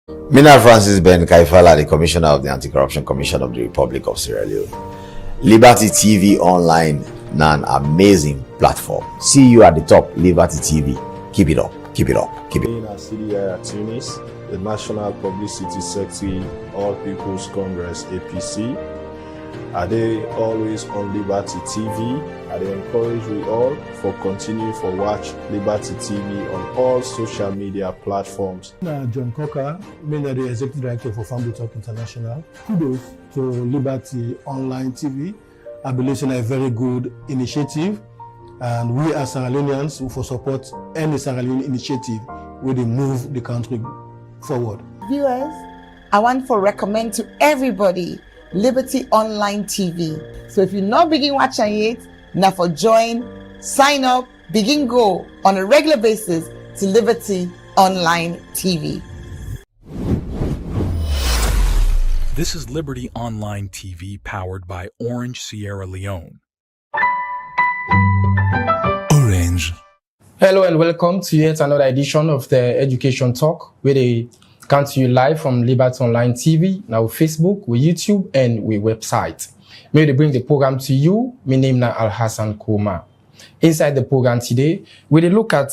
Mina Francis Ben Kaifala, the Commissioner of the Anti-Corruption Commission of the Republic of Sierra Leone. Liberty TV Online, an amazing platform. See you at the top, Liberty TV. Keep it up, keep it up, keep it up. CDI at Tunis, the National Publicity Secretary, All People's Congress, APC. Are they always on Liberty TV? I encourage we all for continue for watch Liberty TV on all social media platforms. John Coker, mainly the Executive Director for Family Talk International. Kudos to Liberty Online TV. I believe it's a very good initiative, and we as Sierra Leoneans will support any Sierra Leone initiative where they move the country forward. Viewers, I want to recommend to everybody Liberty Online TV. So if you're not begin watching it, now for join, sign up, begin go on a regular basis to Liberty Online TV. This is Liberty Online TV powered by Orange Sierra Leone. Orange. Hello and welcome to yet another edition of the Education Talk, where they come to you live from Liberty Online TV, now Facebook, with YouTube, and with website. May they bring the program to you. My name is Al-Hassan Kouma. Inside the program today, we will look at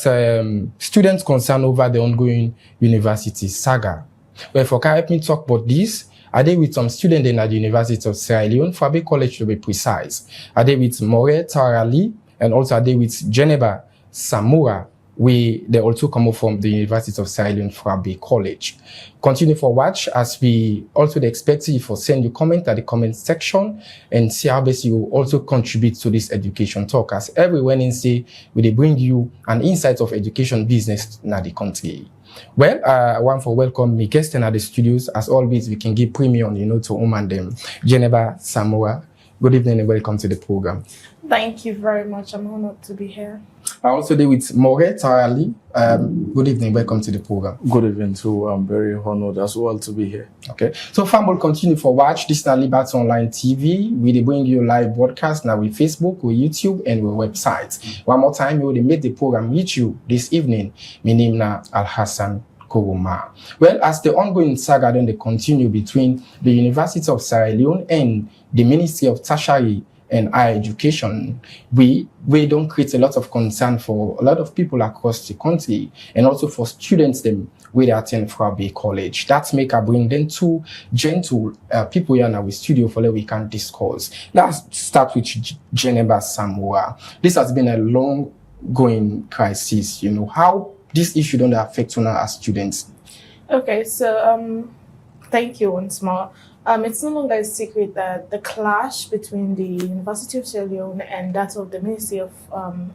students concerned over the ongoing university Saga. Wherefore, can help me talk about this? Are they with some students in the University of Sierra Leone, Fabe College to be precise? Are they with More Tarali, and also are they with Geneva Samura? They also come up from the University of Sierra Leone Fabe College. Continue for watch as we also expect you for send your comment at the comment section and see how best you also contribute to this education talk. As every Wednesday, we bring you an insight of education business in the country. Well, I want to welcome my guests in the studios. As always, we can give premium, to and them. Geneva Samura, good evening and welcome to the program. Thank you very much. I'm honored to be here. I also deal with More Tarali. Good evening, welcome to the program. Good evening too. I'm very honored as well to be here. Okay, so fam will continue for watch. This is Liberty Online TV. We bring you live broadcast now with Facebook, with YouTube, and with websites. One more time, we will make the program with you this evening. My name is Al-Hassan Kouma. Well, as the ongoing saga then they continue between the University of Sierra Leone and the Ministry of Tertiary and higher education, we don't create a lot of concern for a lot of people across the country, and also for students them where they attend Fabe College. That's make I bring them two gentle people here now with studio for that we can discuss. Let's start with Geneva Samura. This has been a long going crisis. How this issue don't affect us as students. Okay, so thank you once more. It's no longer a secret that the clash between the University of Sierra Leone and that of the Ministry of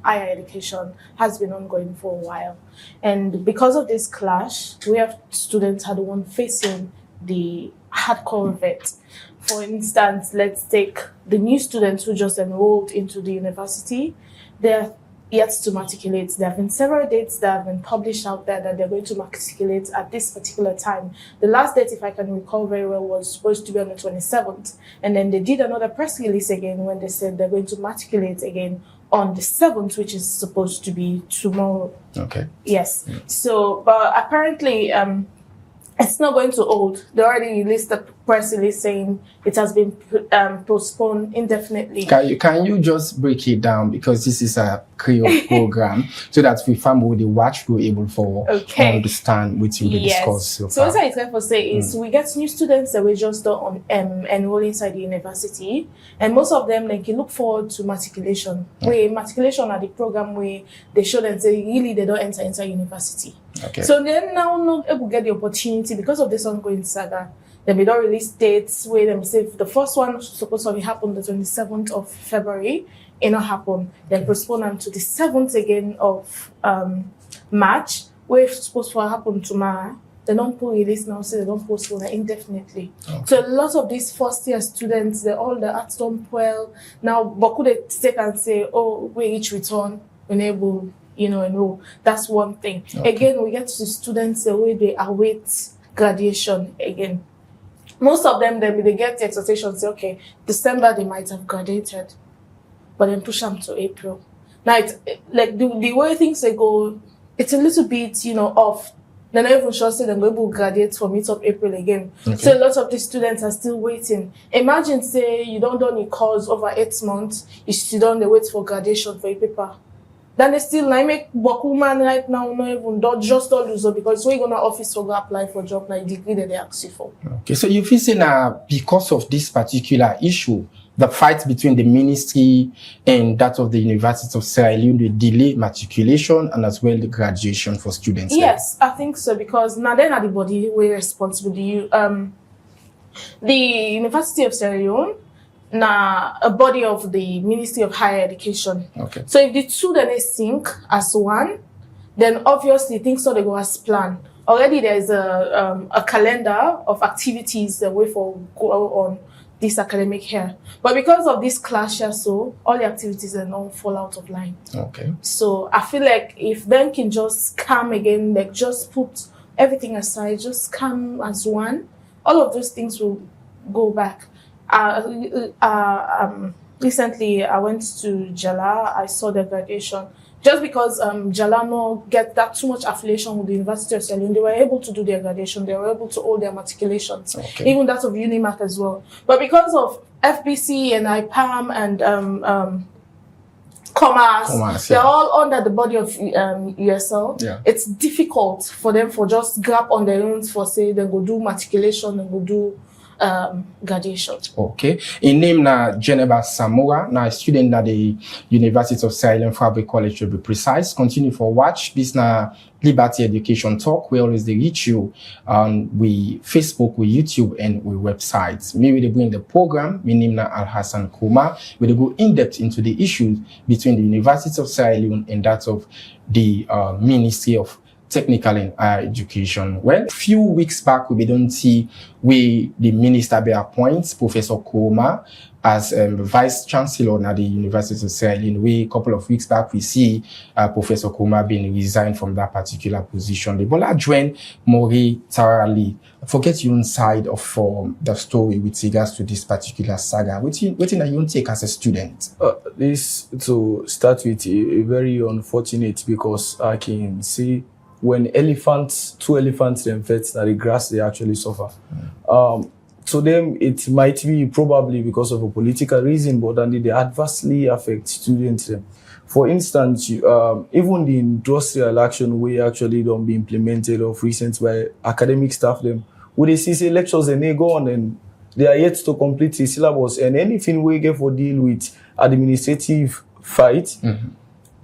Higher Education has been ongoing for a while. And because of this clash, we have students are the one facing the hardcore of it. For instance, let's take the new students who just enrolled into the university. They're yet to matriculate. There have been several dates that have been published out there that they're going to matriculate at this particular time. The last date, if I can recall very well, was supposed to be on the 27th. And then they did another press release again when they said they're going to matriculate again on the 7th, which is supposed to be tomorrow. Okay. Yes. Yeah. So, but apparently, it's not going to hold. They already released a press release saying it has been postponed indefinitely. Can you just break it down, because this is a Creole program, so that we family the watch will able for understand what you discuss so far. So what I try to say is we get new students that we just don't enroll inside the university, and most of them they can look forward to matriculation. Where matriculation are the program where they show them say really they don't enter inside university. Okay. So then now not able to get the opportunity because of this ongoing saga. Then we don't release dates where them say the first one was supposed to happen the 27th of February. It not happen. Then postpone them to the 7th again of March, where it's supposed to happen tomorrow. They don't put release now, so they don't postpone it indefinitely. Okay. So a lot of these first year students, all the arts don't well. Now, but could they take and say, oh, we each return, enable, enroll. That's one thing. Okay. Again, we get to the students the way they await graduation again. Most of them, they get the expectation, say, okay, December they might have graduated, but then push them to April. Now, it's like the way things they go, it's a little bit, off They're not even sure say they're going to graduate for mid of April again. So a lot of the students are still waiting. Imagine say you don't done a course over 8 months, you still don't wait for graduation for a paper. Then they still like make woman right now not even don't lose up because when you go to office to go apply for job like degree that they ask you for. Okay, so you feel say now because of this particular issue, the fight between the ministry and that of the University of Sierra Leone, the delay matriculation and as well the graduation for students. Yes, I think so because now they're not the body we're responsible. The University of Sierra Leone na a body of the Ministry of Higher Education. Okay. So if the two then they sync as one, then obviously things so they go as planned. Already there's a calendar of activities that way for go on this academic year. But because of this clash here, so all the activities are now fall out of line. Okay. So I feel like if Ben can just come again, like just put everything aside, just come as one, all of those things will go back. Recently I went to Jala, I saw the graduation. Just because Jala no get that too much affiliation with the University of Sierra Leone, they were able to do their graduation, they were able to hold their matriculations, even that of Unimac as well. But because of FBC and IPAM and Commerce, they're all under the body of USL. Yeah. It's difficult for them for just grab on their own for say they go do matriculation and go do graduation. Okay. In name na Geneva Samora, na student at the University of Sierra Leone Fabric College to be precise. Continue for watch. This na Liberty Education Talk. We always they reach you on we Facebook, we YouTube, and we websites. Maybe they bring the program. My name na Al Hassan Kuma. We they go in depth into the issues between the University of Sierra Leone and that of the Ministry of Technical and Higher Education. Well, a few weeks back, we don't see the minister be appoint Professor Koma as Vice Chancellor at the University of Sierra Leone. A couple of weeks back, we see Professor Koma being resigned from that particular position. The Bola join Mori thoroughly. Forget your own side of the story with regards to this particular saga. What are you take as a student? This to start with, very unfortunate because I can see when two elephants then fed at the grass, they actually suffer. To them, it might be probably because of a political reason, but then they adversely affect students. For instance, even the industrial action we actually don't be implemented of recent by academic staff them. When they see lectures and they go on and they are yet to complete the syllabus and anything we get for deal with administrative fight,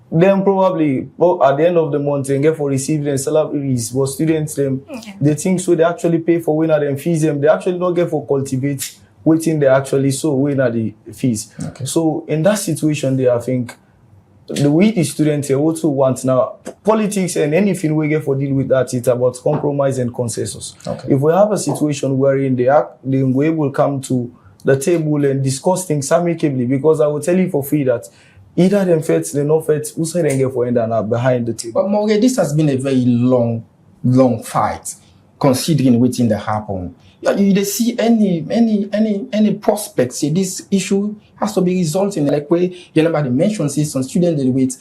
then probably at the end of the month they get for receiving their salaries. But students they think so they actually pay for winner them fees them. They actually don't get for cultivate waiting they actually so winner the fees. Okay. So in that situation I think the students also want now politics and anything we get for deal with that, it's about compromise and consensus. Okay. If we have a situation wherein they will come to the table and discuss things amicably, because I will tell you for free that either them feds, they not feds, who say they get for end and are behind the table. But Morgan, this has been a very long fight, considering waiting that happen. You see any prospects? Say this issue has to be resolved in like way. Somebody mentions say some students they wait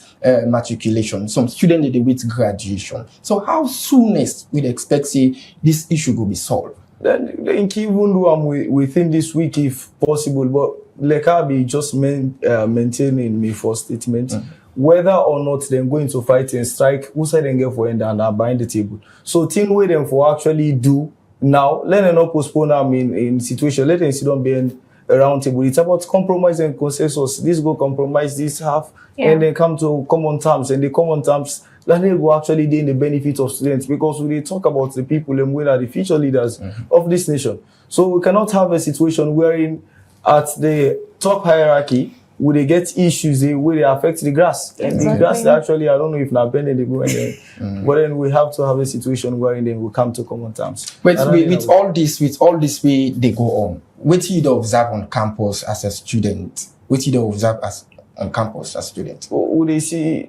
matriculation, some students they wait graduation. So how soonest we'd expect say this issue will be solved? Then even though I'm within this week if possible, but like I'll be just maintaining my first statement. Whether or not they're going to fight and strike, who said they get for end and are behind the table. So thing with them for actually do now, let them not postpone them in situation, let them sit down being a round table. It's about compromise and consensus. This go compromise this half and then come to common terms, and the common terms that they go actually gain the benefit of students, because when they talk about the people and we are the future leaders of this nation. So we cannot have a situation wherein at the top hierarchy will they get issues where they affect the grass. And the grass actually, I don't know if not bending they go in there. But then we have to have a situation wherein they will come to common terms. With all this way they go on, what do you observe on campus as a student? What do you observe on campus as a student? Would they see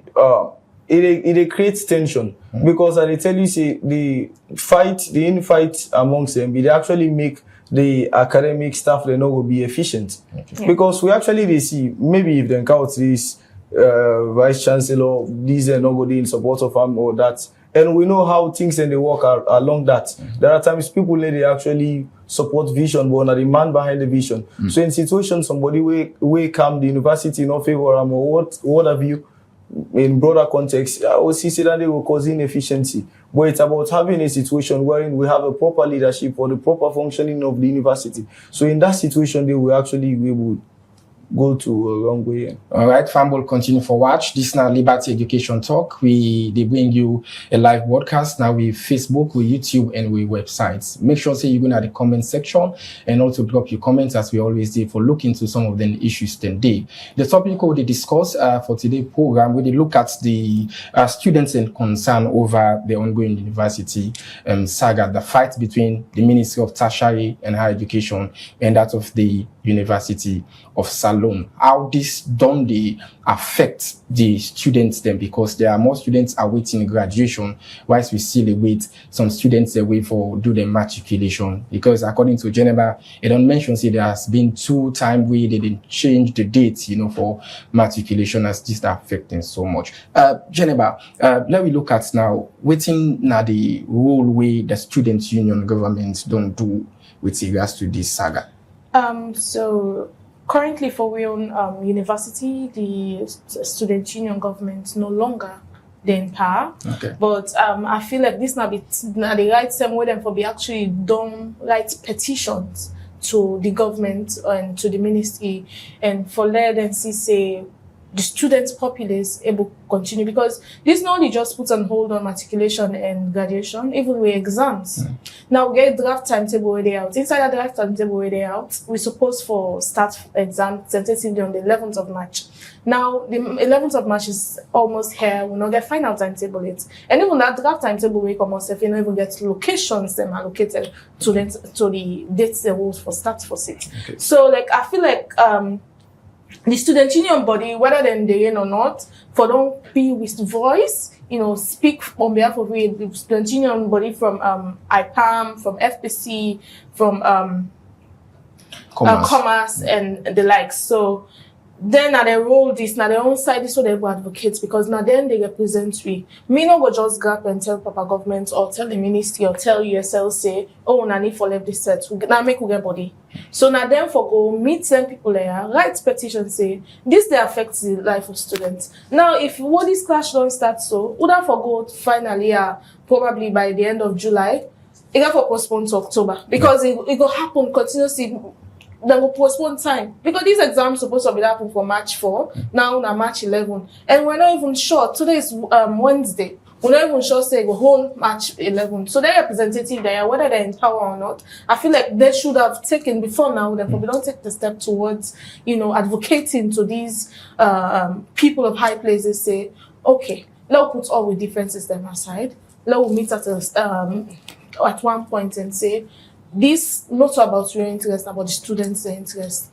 it creates tension, because I tell you, see the infight amongst them, they actually make the academic staff they know will be efficient. Because we actually they see maybe if they encounter this vice chancellor, these are nobody in support of him or that, And we know how things in the work are along that. There are times people they actually support vision, but not the man behind the vision. So in situations, somebody we come the university in favor or what have you, in broader context, I will see that they will cause inefficiency. But it's about having a situation wherein we have a proper leadership for the proper functioning of the university. So in that situation, they will actually be able to go to a long way. All right, fam will continue for watch. This now Liberty Education Talk. They bring you a live broadcast now with Facebook, with YouTube, and with websites. Make sure say you go to the comment section and also drop your comments as we always do for look into some of the issues today. The topic we discuss for today's program, we look at the students in concern over the ongoing university saga, the fight between the Ministry of Tertiary and Higher Education and that of the University of Salone. How this don't they affect the students then, because there are more students awaiting graduation, whilst we still await some students away for do the matriculation. Because according to Geneva, it don't mention say there has been 2 times where they didn't change the date, for matriculation, as this are affecting so much. Geneva, let me look at now waiting now the role way the students union governments don't do with regards to this saga. So currently for we own university, the student union government no longer in power. Okay. But I feel like this now the right same way them for be actually done write petitions to the government and to the ministry and for let them see say the students populace able to continue, because this not only just puts on hold on matriculation and graduation, even with exams. Now we get draft timetable where they out. Inside that draft timetable where they out, we supposed for start exam tentatively on the 11th of March. Now the 11th of March is almost here. We not get final timetable yet, and even that draft timetable we come out if you not even get locations them allocated to the dates they will for start for it. Okay. So like I feel like the student union body, whether they're in or not, for don't be with voice, speak on behalf of the student union body from IPAM, from FPC, from Commerce and the likes. So then now they roll this, now their own side, this is what they will advocate, because now then they represent we. Me no go just grab and tell Papa government or tell the ministry or tell USL say, oh, na need for left this set. Now make we get body. So now then for go meet some people there, write petition say, this they affect the life of students. Now if what this clash don't start so, would have for go finally probably by the end of July, it got for postpone to October. Because it will happen continuously. Then we'll postpone time, because these exams supposed to be happening for March 4, now March 11, and we're not even sure. Today is Wednesday. We're not even sure say the whole March 11. So they're representative there, whether they're in power or not. I feel like they should have taken before now. They probably don't take the step towards advocating to these people of high places. Say, okay, let's put all the differences them aside. Let's meet at one point and say, this not about your interest, about the students' interest.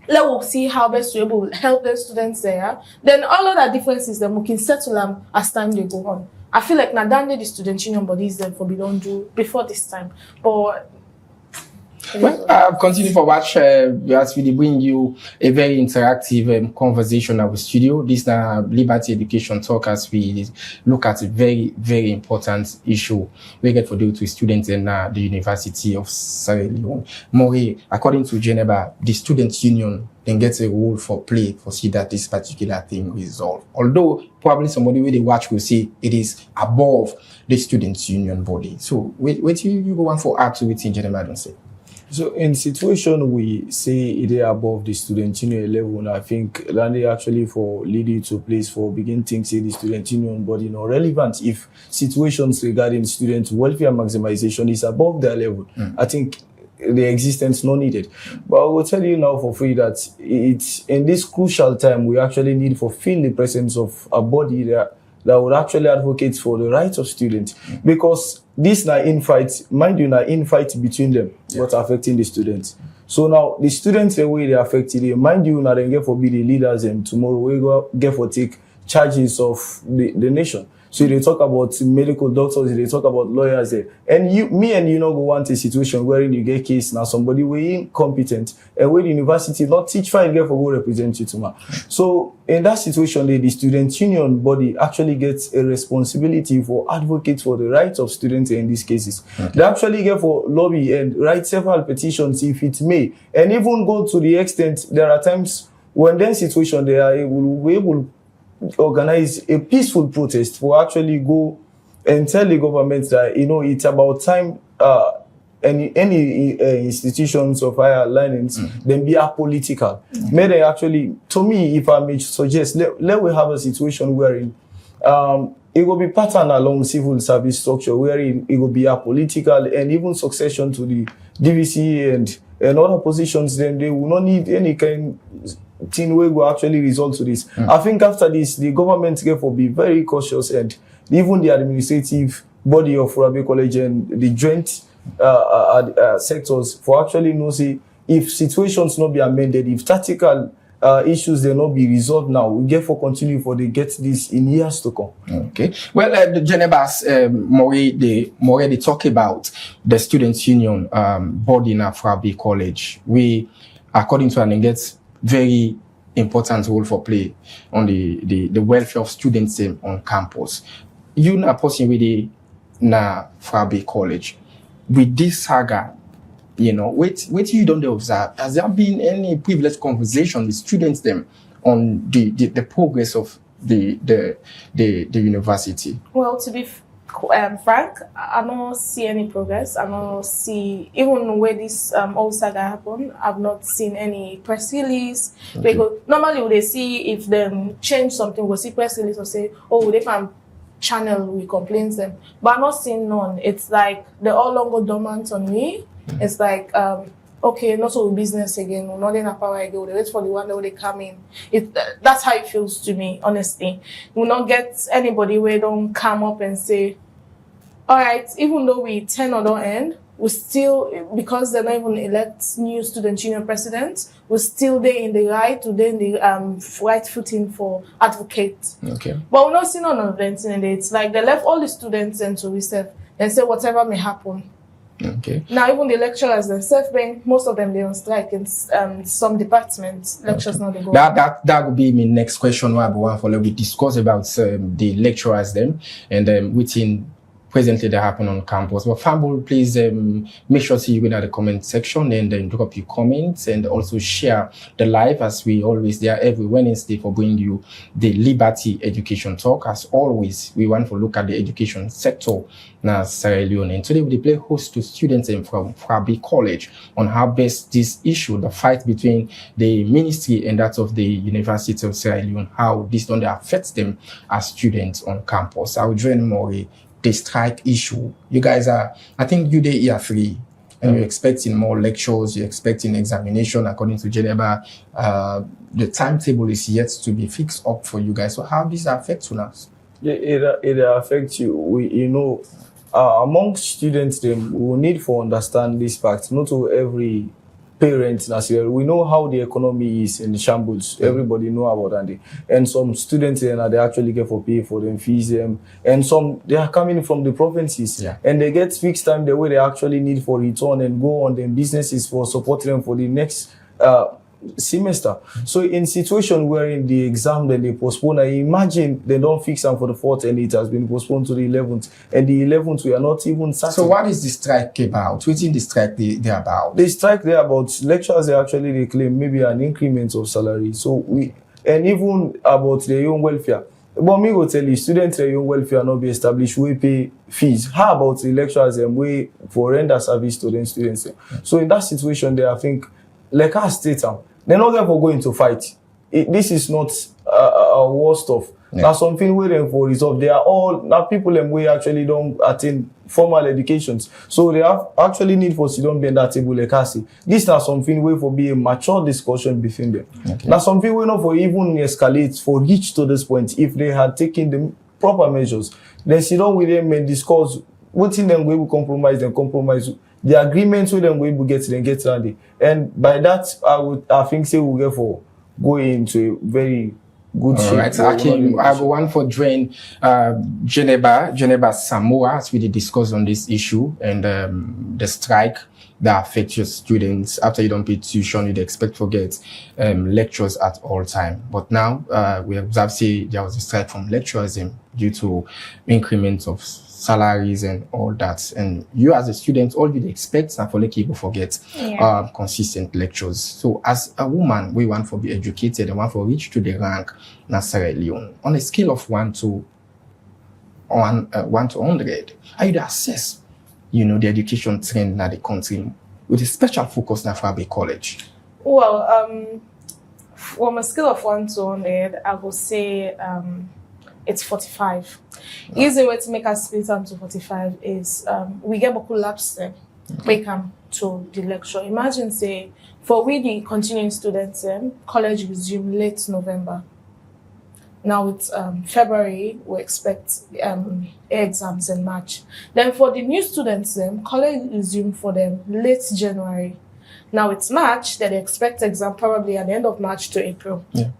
Let's see how best to able to help the students there. Then all other differences then we can settle them as time they go on. I feel like now the student union bodies then for we don't do before this time. But I'll continue for watch as we bring you a very interactive conversation at the studio. This is Liberty Education Talk as we look at a very, very important issue we get for deal to students in the University of Sierra Leone. More, according to Geneva, the student union then gets a role for play for see that this particular thing resolved. Although probably somebody with the watch will say it is above the student union body. So wait till you go on for activity in Geneva, don't say. So in situation we say it is above the student union level, I think that they actually for leading to place for begin things say the student union body not relevant if situations regarding student welfare maximization is above their level. I think the existence not needed. But I will tell you now for free that it's in this crucial time we actually need to feel the presence of a body that would actually advocate for the rights of students, because this na infight, mind you, na infight between them, what's affecting the students. So now the students the way they affected, mind you, na then get for be the leaders and tomorrow we go get for take charges of the nation. So they talk about medical doctors, they talk about lawyers there. And me and you not go want a situation wherein you get case now somebody way incompetent and where the university not teach fine get for go represent you tomorrow. So in that situation, the student union body actually gets a responsibility for advocate for the rights of students in these cases. They actually get for lobby and write several petitions if it may, and even go to the extent there are times when then situation they are able organize a peaceful protest for actually go and tell the government that it's about time any institutions of higher learnings then be apolitical. May they actually, to me, if I may suggest, let we have a situation wherein it will be pattern along civil service structure wherein it will be apolitical and even succession to the DVC and other positions, then they will not need any kind thing where will actually result to this. I think after this, the government therefore be very cautious and even the administrative body of Furabe College and the joint sectors for actually see if situations not be amended, if tactical issues they not be resolved now, we therefore continue for they get this in years to come. Okay. Well, the Genebas more they talk about the students' union body in Furabe College. We, according to an gets very important role for play on the welfare of students on campus. You na person with the na Furabe College with this saga. Wait you don't observe. Has there been any privileged conversation with students them on the progress of the university? Well, to be frank, I don't see any progress. I don't see, even where this old saga happened, I've not seen any press release. Okay. Because normally they see if them change something, we'll see press release or say, oh, they can channel we complaints them. But I'm not seeing none. It's like they're all longer dormant on me. It's like, okay, not so business again, we're not in a power again, we wait for the one that they come in. That's how it feels to me, honestly. We'll not get anybody where don't come up and say, all right, even though we 10 or don't end, we still, because they're not even elect new student union president, we're still there in the right, today in the right footing for advocate. Okay. But we're not seeing none of them in it. It's like they left all the students and to reserve and say whatever may happen. Okay. Now even the lecturers themselves, most of them they on strike in some departments. Lectures now they go. That would be my next question. We discuss about the lecturers them and within presently that happen on campus. But Fambul, please make sure you go in the comment section and then drop your comments and also share the live as we always there every Wednesday for bringing you the Liberty Education Talk. As always, we want to look at the education sector now Sierra Leone. And today we play host to students from Furabe College on how best this issue, the fight between the ministry and that of the University of Sierra Leone, how this don't affect them as students on campus. I will join Maury. The strike issue. You guys are, I think you day year 3 and you're expecting more lectures, you're expecting examination according to Geneva. The timetable is yet to be fixed up for you guys. So how does that affect us? Yeah, it affects you. Among students, we will need to understand this fact. Not to every parents, we know how the economy is in the shambles. Everybody know about that. And some students they actually get for pay for them fees and some they are coming from the provinces and they get fixed time the way they actually need for return and go on their businesses for supporting them for the next semester. So in situation where in the exam then they postpone, I imagine they don't fix them for the 4th and it has been postponed to the 11th. And the 11th we are not even certain. So what is the strike about? What's in the strike they about? The strike they about lecturers they claim maybe an increment of salary. So and even about their own welfare. But me go tell you, students their own welfare not be established, we pay fees. How about the lecturers and we for render service to the students? So in that situation there I think like our state they're not there for going to fight. This is not a war stuff. That's something where they for resolve. They are all now people and we actually don't attain formal educations. So they have actually need for sit down behind that table like I say. This is not something where for be a mature discussion between them. Okay. Now something where not for even escalate for reach to this point if they had taken the proper measures. Then sit down with them and discuss what in them we will compromise and compromise. The agreements with them we will get ready. And by that I think say we'll get for go into a very good shape. All right, but we're not Akim, in I good go one for Dwayne. Geneva Samoa, as we did discuss on this issue and the strike that affects your students. After you don't pay tuition, you'd expect to get lectures at all time. But now we observe say there was a strike from lecturers due to increments of salaries and all that. And you as a student, all you'd expect are for like people forget consistent lectures. So as a woman, we want to be educated and want to reach to the rank na Sierra Leone. On a scale of 1 to 100, how you assess the education trend in the country with a special focus na for college? Well, from a scale of 1 to 100, I would say it's 45. Easy way to make us split down to 45 is we get Boku lapse we come to the lecture. Imagine say for we the continuing students, college resume late November. Now it's February, we expect exams in March. Then for the new students, college resume for them late January. Now it's March, then they expect exam probably at the end of March to April. Yeah.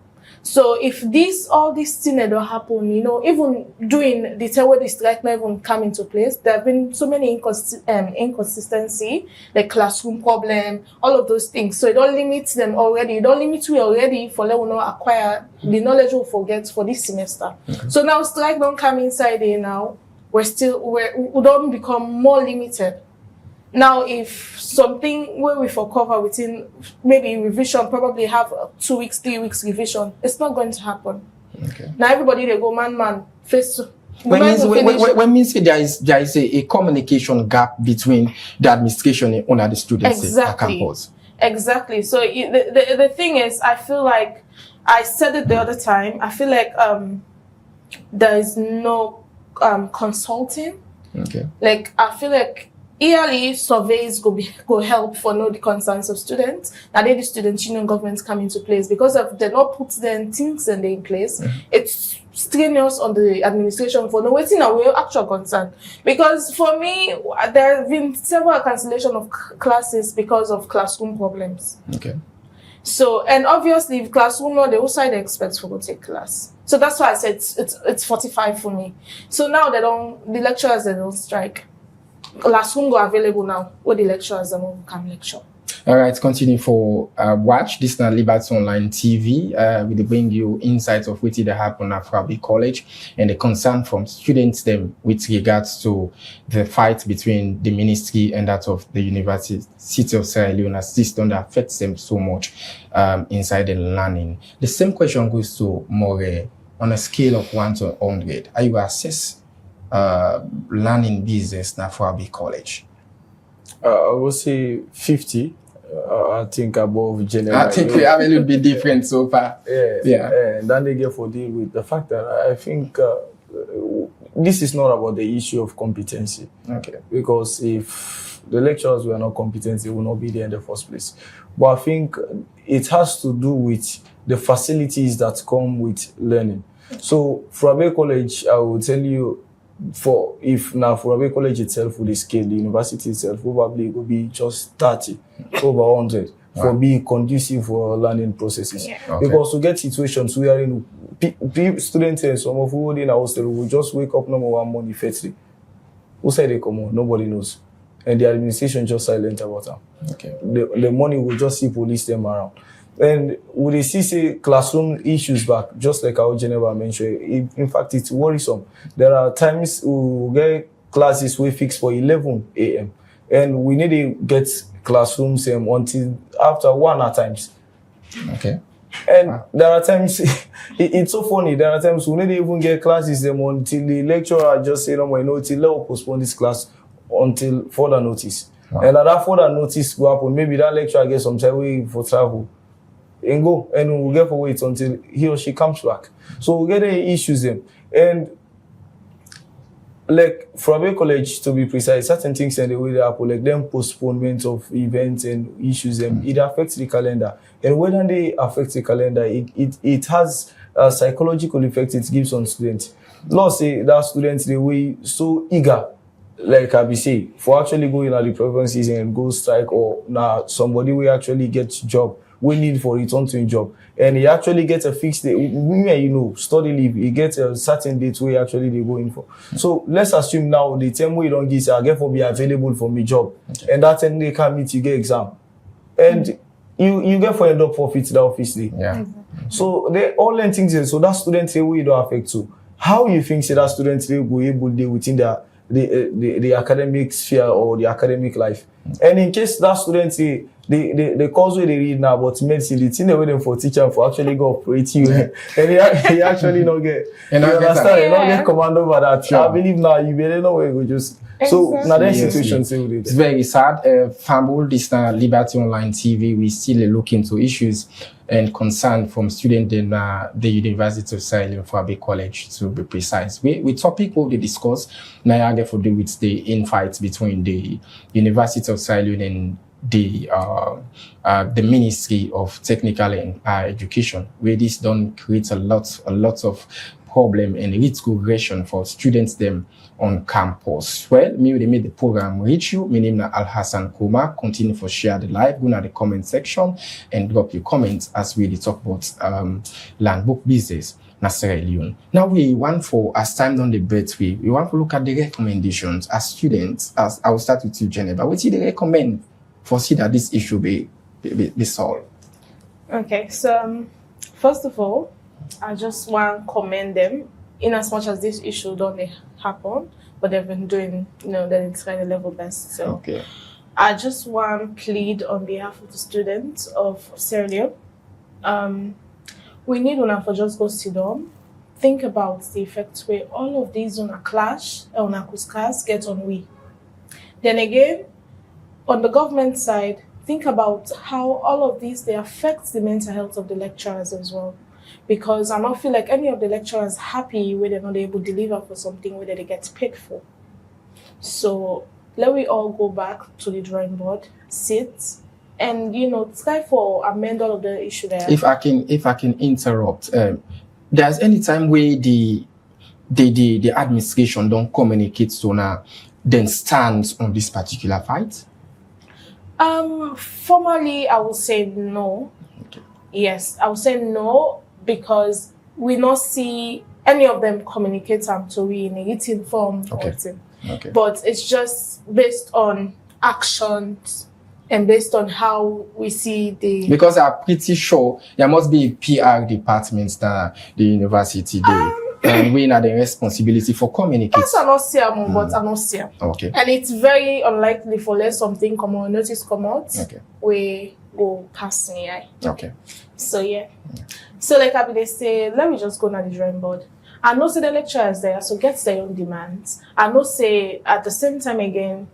So if all these things don't happen, even doing the time where the strike not even come into place, there have been so many inconsistency, like classroom problem, all of those things. So it don't limit them already. It don't limit we already for let we not acquire the knowledge we'll forget for this semester. Okay. So now strike don't come inside there now. We don't become more limited. Now, if something where we for cover within maybe revision, probably have 2 weeks, 3 weeks revision, it's not going to happen. Okay. Now everybody they go man face. When means there is a communication gap between the administration and the students at campus. Exactly. So the thing is, I feel like I said it the other time. I feel like there is no consulting. Okay. Like I feel like yearly surveys go help for know the concerns of students. Now the student union governments come into place because of they not put them things in place. Mm-hmm. It's strenuous on the administration for no waiting away actual concern. Because for me, there have been several cancellation of classes because of classroom problems. Okay. So and obviously if classroom not the outside expects for go take class. So that's why I said it's 45 for me. So now the lecturers they don't strike. Classroom go available now where the lecturers can lecture. All right, continue for watch. This is Liberty Online TV. We bring you insights of what did happen at Frabe College and the concern from students them with regards to the fight between the ministry and that of the University of Sierra Leone system that affects them so much inside the learning. The same question goes to More on a scale of 1 to 100. How you assess learning business now for a college? I would say 50. I think above general. I think we have a little bit different so far. Yeah. And then they get for deal with the fact that I think this is not about the issue of competency. Okay. Because if the lecturers were not competent, they will not be there in the first place. But I think it has to do with the facilities that come with learning. So Frabe College, I will tell you, for Frabe College itself with the scale, the university itself probably will be just 30 over 100 for being conducive for learning processes. Yeah. Okay. Because we get situations where students and some of who in our hostel will just wake up number one morning firstly. Who said they come on? Nobody knows. And the administration just silent about them. Okay. The morning will just see police them around. And would they see classroom issues back, just like our Geneva mentioned? In fact, it's worrisome. There are times we get classes we fix for 11 a.m. and we need to get classrooms until after 1 at times. Okay. And there are times, it's so funny, there are times we need to even get classes until the lecturer just say, no, till they'll postpone this class until further notice. And at that further notice go happen, maybe that lecturer gets some time way for travel. And go, and we'll get for wait until he or she comes back. So we'll get the issues them. And like from a college, to be precise, certain things in the way they happen, like them postponement of events and issues them, it affects the calendar. And when they affect the calendar, it has a psychological effect it gives on students. Let's say that students they were so eager, like I be say, for actually going at the provinces and go strike, or now somebody will actually get job we need for return to a job. And he actually gets a fixed date. Study leave, he gets a certain date where actually they go in for. So let's assume now the time we don't get, I get for be available for me job. Okay. And that time they can meet, you get exam. And you get for end up forfeit the office day. Yeah. So they all learn things. So that student say we don't affect too. How you think that students will be able to within the academic sphere or the academic life? And in case that student say the course where they read now about medicine, the thing they wait them for teacher for actually go operate you, and he actually not get. You understand? He not get command over that. Sure. I believe now you better know where you go just. So now that situation, it's very sad. Fumble this Liberty Online TV. We still look into issues and concern from students in the University of Sierra Leone for Abbey College, to be precise. We topic will be discussed now for do with the infights between the University of Sierra Leone and the Ministry of Technical and Education, where this don't create a lot of problem and regression for students them on campus. Well, me they made the program reach you. My name is Al Hassan Kuma. Continue for share the live. Go to the comment section and drop your comments as we talk about land book business na Sierra Leone. Now we want for, as time on the birthday, we want to look at the recommendations as students. As I will start with you, Geneva. What do they recommend for see that this issue be solved? Okay, so first of all, I just want to commend them in as much as this issue don't happen, but they've been doing, their entire level best. So okay. I just want to plead on behalf of the students of Sierra Leone. We need one for just go sit down, think about the effects where all of these on a clash, on a kuskas get on we. Then again, on the government side, think about how all of these, they affect the mental health of the lecturers as well. Because I don't feel like any of the lecturers happy when they're not able to deliver for something where they get paid for. So let we all go back to the drawing board, sit, and try for amend all of the issue there. If I can interrupt, there's any time where the administration don't communicate so now then stands on this particular fight? Formally, I would say no. Okay. Yes, I would say no, because we not see any of them communicate to we in a written form. Okay. Okay. But it's just based on actions and based on how we see the... Because I'm pretty sure there must be PR departments that the university do. And we have the responsibility for communicating. That's not see but I not see. Okay. And it's very unlikely for let something come out, notice come out. Okay. We go past me. Okay. So yeah. So like they say, let me just go on the drawing board. I know say the lecturers there, so get their own demands. I know say at the same time again,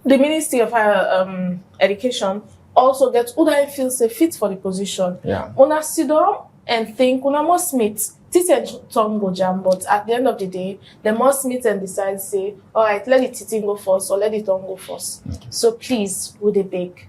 the Ministry of Higher Education also gets who I feel say fit for the position. Yeah. Una sit down and think una must meet. Teacher tongue go jam, but at the end of the day, they must meet and decide, say, all right, let the teaching go first or let the tongue go first. Okay. So please, would they beg?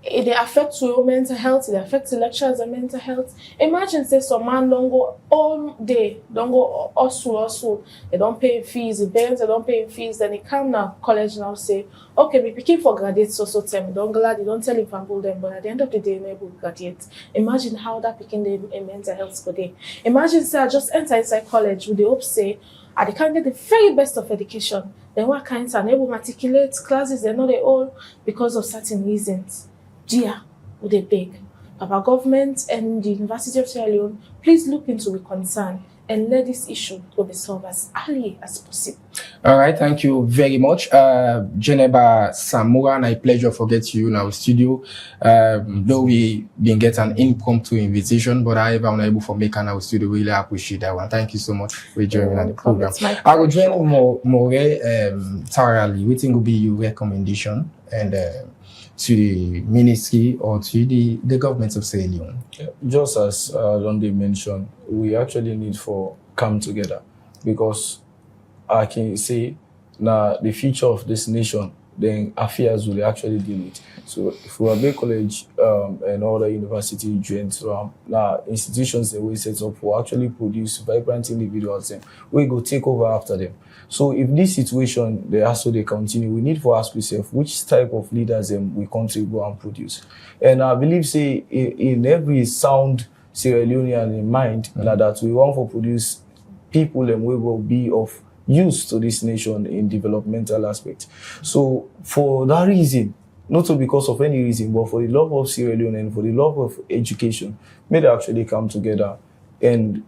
It affects your mental health, it affects the lecturers and mental health. Imagine say some man don't go all day, don't go also. They don't pay fees, the parents they don't pay fees, then they come now college now say, okay, we picking for graduates so time. Don't glad they don't tell him famble them, but at the end of the day, they're able to graduate. Imagine how that picking the mental health for day. Imagine say I just enter inside college with the hope say I can't get the very best of education. Then what kinds are able to matriculate classes, they're not at all because of certain reasons. Gia, would they beg? Our government and the University of Sierra Leone, please look into the concern and let this issue be solved as early as possible. All right, thank you very much. Geneva Samura, and I pleasure to get you in our studio. Though we didn't get an impromptu invitation, but I am able to make an our studio. Really appreciate that one. Thank you so much for joining the program. I will join more thoroughly. What will be your recommendation and to the ministry or to the government of Sierra Leone? Just as Londe mentioned, we actually need for come together, because I can say now the future of this nation then affairs will actually deal with. So if we are Bay College and other university joints, now institutions that we set up will actually produce vibrant individuals and we go take over after them. So if this situation they continue, we need for ask ourselves which type of leaders we country go and produce. And I believe say in every sound Sierra Leonean in mind that we want to produce people and we will be of use to this nation in developmental aspect. So for that reason, not because of any reason, but for the love of Sierra Leone and for the love of education, may they actually come together and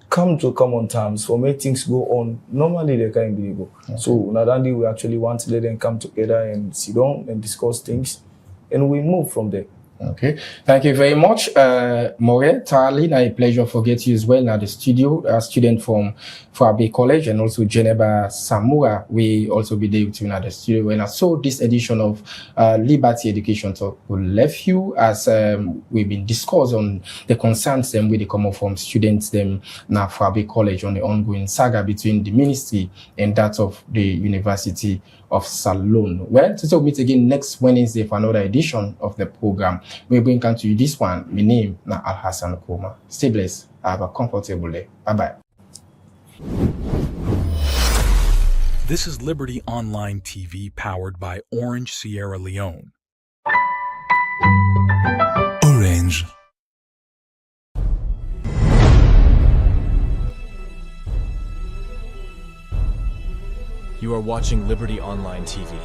come to common terms for make things go on. Normally they can't be able. Okay. So Nadandi, we actually want to let them come together and sit down and discuss things, and we move from there. Okay, thank you very much, More Tarlin. A pleasure for getting you as well now the studio, a student from Abbey College, and also Geneva Samura. We also be there with you now the studio. And I saw this edition of Liberty Education Talk will left you as we've been discussing on the concerns them with the come from students them now for Abbey College on the ongoing saga between the ministry and that of the University of Salone. Well, to meet again next Wednesday for another edition of the program. We bring to you this one. My name is Al Hassan Koma. Stay blessed. Have a comfortable day. Bye-bye. This is Liberty Online TV powered by Orange Sierra Leone. Orange. You are watching Liberty Online TV.